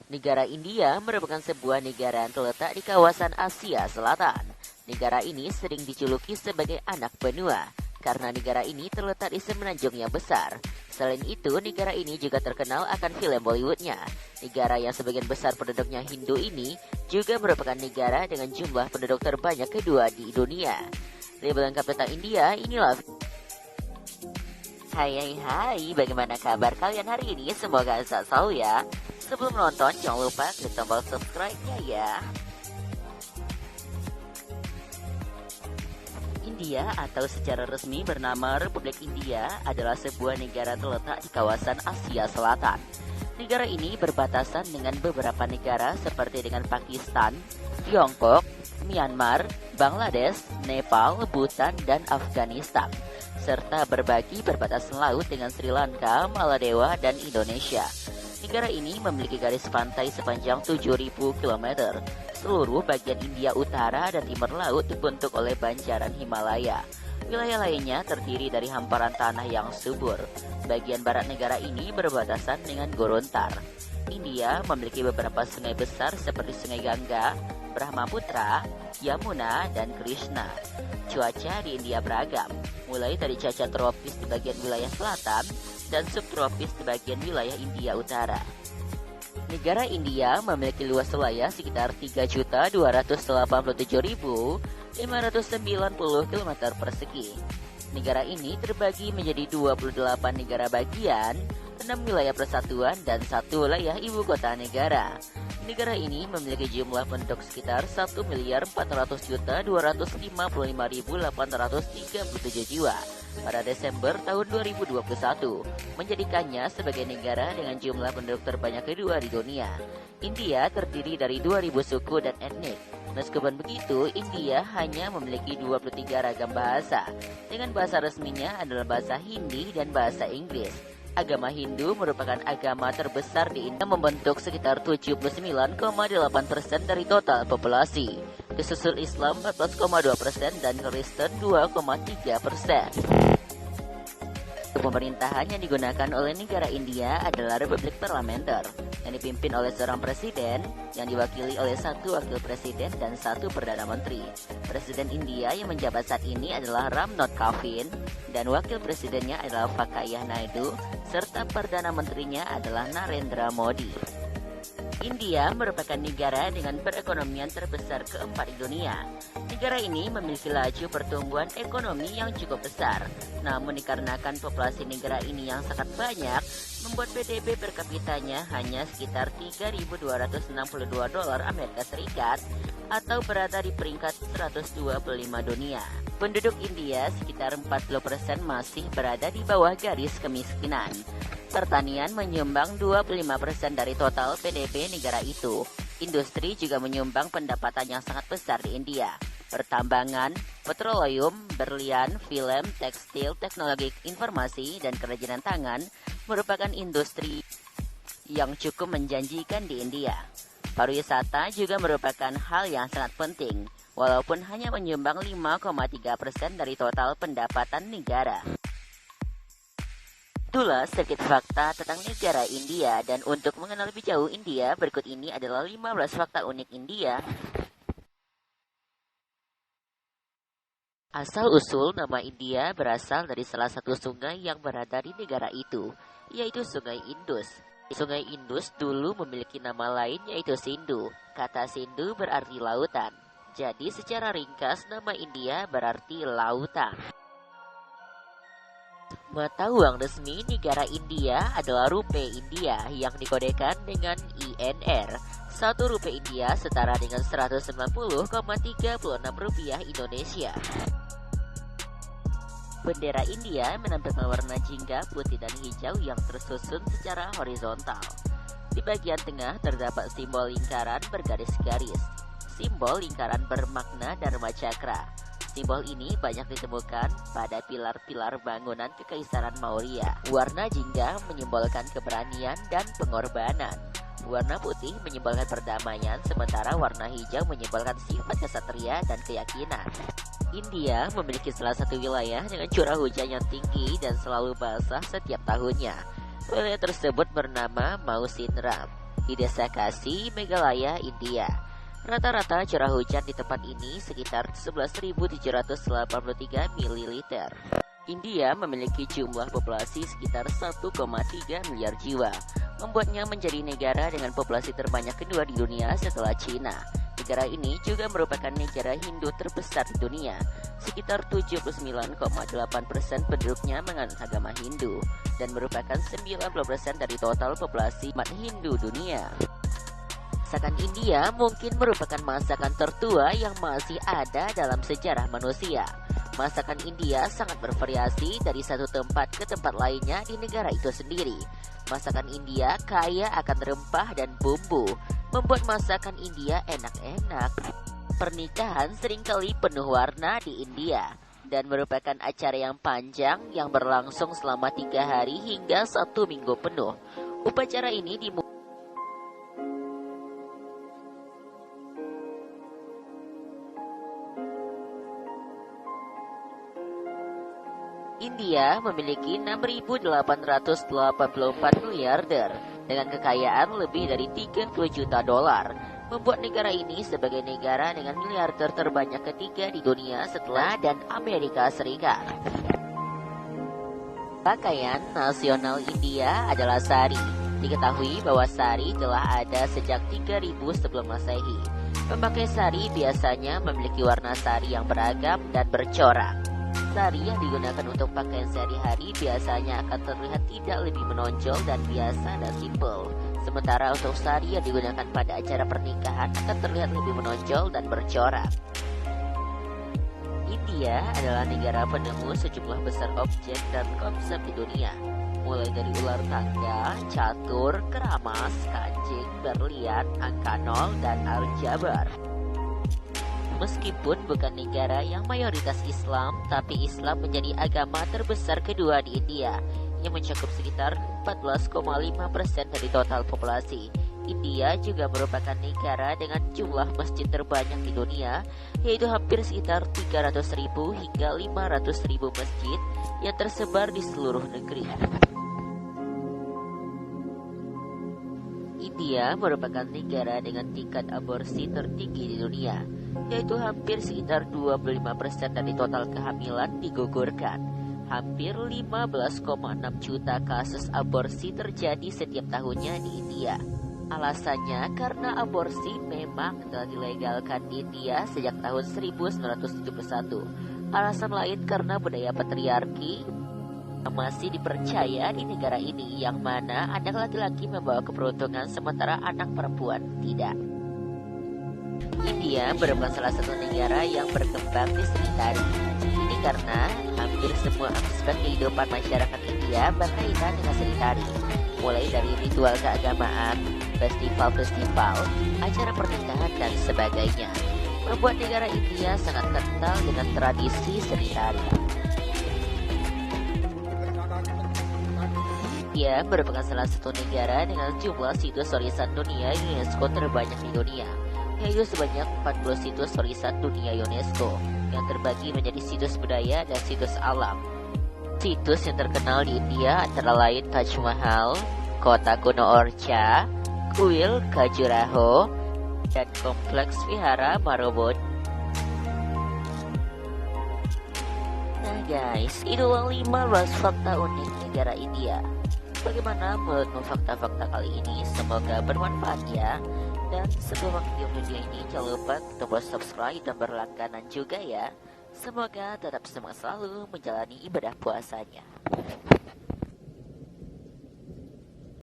Negara India merupakan sebuah negara yang terletak di kawasan Asia Selatan. Negara ini sering dijuluki sebagai anak benua, karena negara ini terletak di semenanjung yang besar. Selain itu, negara ini juga terkenal akan film Bollywoodnya. Negara yang sebagian besar penduduknya Hindu ini juga merupakan negara dengan jumlah penduduk terbanyak kedua di dunia. Lebih lengkap tentang India, inilah. Hai, bagaimana kabar kalian hari ini? Semoga sehat selalu ya. Sebelum menonton, jangan lupa klik tombol subscribe-nya ya. India atau secara resmi bernama Republik India adalah sebuah negara terletak di kawasan Asia Selatan. Negara ini berbatasan dengan beberapa negara seperti dengan Pakistan, Tiongkok, Myanmar, Bangladesh, Nepal, Bhutan, dan Afghanistan, serta berbagi perbatasan laut dengan Sri Lanka, Maladewa, dan Indonesia. Negara ini memiliki garis pantai sepanjang 7.000 km. Seluruh bagian India Utara dan Timur Laut dibentuk oleh banjaran Himalaya. Wilayah lainnya terdiri dari hamparan tanah yang subur. Bagian barat negara ini berbatasan dengan Gorontalo. India memiliki beberapa sungai besar seperti Sungai Gangga, Brahmaputra, Yamuna, dan Krishna. Cuaca di India beragam, mulai dari cuaca tropis di bagian wilayah selatan dan subtropis di bagian wilayah India Utara. Negara India memiliki luas wilayah sekitar 3.287.590 km persegi. Negara ini terbagi menjadi 28 negara bagian, 6 wilayah persatuan, dan 1 wilayah ibu kota negara. Negara ini memiliki jumlah penduduk sekitar 1.400.255.837 jiwa pada Desember tahun 2021, menjadikannya sebagai negara dengan jumlah penduduk terbanyak kedua di dunia. India terdiri dari 2.000 suku dan etnik. Meskipun begitu, India hanya memiliki 23 ragam bahasa. Dengan bahasa resminya adalah bahasa Hindi dan bahasa Inggris. Agama Hindu merupakan agama terbesar di India, membentuk sekitar 79,8% dari total populasi. Disusul Islam 14,2% dan Kristen 2,3%. Pemerintahan yang digunakan oleh negara India adalah Republik Parlementer yang dipimpin oleh seorang presiden yang diwakili oleh 1 wakil presiden dan 1 perdana menteri. Presiden India yang menjabat saat ini adalah Ram Nath Kovind dan wakil presidennya adalah Venkaiah Naidu serta perdana menterinya adalah Narendra Modi. India merupakan negara dengan perekonomian terbesar keempat di dunia. Negara ini memiliki laju pertumbuhan ekonomi yang cukup besar. Namun dikarenakan populasi negara ini yang sangat banyak, membuat PDB per kapitanya hanya sekitar 3.262 dolar Amerika Serikat atau berada di peringkat 125 dunia. Penduduk India sekitar 40% masih berada di bawah garis kemiskinan. Pertanian menyumbang 25% dari total PDB negara itu. Industri juga menyumbang pendapatan yang sangat besar di India. Pertambangan, petroleum, berlian, film, tekstil, teknologi informasi, dan kerajinan tangan merupakan industri yang cukup menjanjikan di India. Pariwisata juga merupakan hal yang sangat penting, walaupun hanya menyumbang 5,3% dari total pendapatan negara. Itulah sedikit fakta tentang negara India, dan untuk mengenal lebih jauh India, berikut ini adalah 15 fakta unik India. Asal-usul nama India berasal dari salah satu sungai yang berada di negara itu, yaitu Sungai Indus. Sungai Indus dulu memiliki nama lain yaitu Sindhu. Kata Sindhu berarti lautan. Jadi secara ringkas nama India berarti lautan. Mata uang resmi negara India adalah Rupee India yang dikodekan dengan INR. 1 Rupee India setara dengan 190,36 rupiah Indonesia. Bendera India menampilkan warna jingga, putih, dan hijau yang tersusun secara horizontal. Di bagian tengah terdapat simbol lingkaran bergaris-garis. Simbol lingkaran bermakna Dharma Cakra. Simbol ini banyak ditemukan pada pilar-pilar bangunan Kekaisaran Maurya. Warna jingga menyimbolkan keberanian dan pengorbanan. Warna putih menyimbolkan perdamaian, sementara warna hijau menyimbolkan sifat kesatria dan keyakinan. India memiliki salah satu wilayah dengan curah hujan yang tinggi dan selalu basah setiap tahunnya. Wilayah tersebut bernama Mausin Ram. di desa Kasi, Meghalaya, India. Rata-rata curah hujan di tempat ini sekitar 11.783 ml. India memiliki jumlah populasi sekitar 1,3 miliar jiwa, membuatnya menjadi negara dengan populasi terbanyak kedua di dunia setelah Cina. Negara ini juga merupakan negara Hindu terbesar di dunia. Sekitar 79,8% penduduknya menganut agama Hindu dan merupakan 90% dari total populasi umat Hindu dunia. Masakan India mungkin merupakan masakan tertua yang masih ada dalam sejarah manusia. Masakan India sangat bervariasi dari satu tempat ke tempat lainnya di negara itu sendiri. Masakan India kaya akan rempah dan bumbu, membuat masakan India enak-enak. Pernikahan seringkali penuh warna di India dan merupakan acara yang panjang yang berlangsung selama 3 hari hingga 1 minggu penuh. Upacara ini dimulai India memiliki 6.884 miliarder dengan kekayaan lebih dari 30 juta dolar, membuat negara ini sebagai negara dengan miliarder terbanyak ketiga di dunia setelah dan Amerika Serikat. Pakaian nasional India adalah sari. Diketahui bahwa sari telah ada sejak 3000 sebelum Masehi. Pemakai sari biasanya memiliki warna sari yang beragam dan bercorak. Sari yang digunakan untuk pakaian sehari-hari biasanya akan terlihat tidak lebih menonjol dan biasa dan simpel. Sementara untuk sari yang digunakan pada acara pernikahan akan terlihat lebih menonjol dan bercorak. India adalah negara penemu sejumlah besar objek dan konsep di dunia, mulai dari ular tangga, catur, keramas, kancing, berlian, angka nol, dan aljabar. Meskipun bukan negara yang mayoritas Islam, tapi Islam menjadi agama terbesar kedua di India, yang mencakup sekitar 14,5% dari total populasi. India juga merupakan negara dengan jumlah masjid terbanyak di dunia, yaitu hampir sekitar 300.000 hingga 500.000 masjid yang tersebar di seluruh negeri. India merupakan negara dengan tingkat aborsi tertinggi di dunia, yaitu hampir sekitar 25% dari total kehamilan digugurkan. Hampir 15,6 juta kasus aborsi terjadi setiap tahunnya di India. Alasannya karena aborsi memang telah dilegalkan di India sejak tahun 1971. Alasan lain karena budaya patriarki masih dipercaya di negara ini, yang mana anak laki-laki membawa keberuntungan sementara anak perempuan tidak. India merupakan salah satu negara yang berkembang di seni tari. Ini karena hampir semua aspek kehidupan masyarakat India berkaitan dengan seni tari, mulai dari ritual keagamaan, festival-festival, acara pernikahan, dan sebagainya, membuat negara India sangat kental dengan tradisi seni tari. India merupakan salah satu negara dengan jumlah situs warisan dunia UNESCO terbanyak di dunia, yaitu sebanyak 40 situs warisan dunia UNESCO yang terbagi menjadi situs budaya dan situs alam. Situs yang terkenal di India antara lain Taj Mahal, Kota Kuno Orcha, Kuil Khajuraho, dan Kompleks Vihara Marobod. Nah guys, itulah 15 fakta unik negara India. Bagaimana menurutmu fakta-fakta kali ini? Semoga bermanfaat ya. Dan sebelum video ini, jangan lupa tombol subscribe dan berlangganan juga ya. Semoga tetap semangat selalu menjalani ibadah puasanya.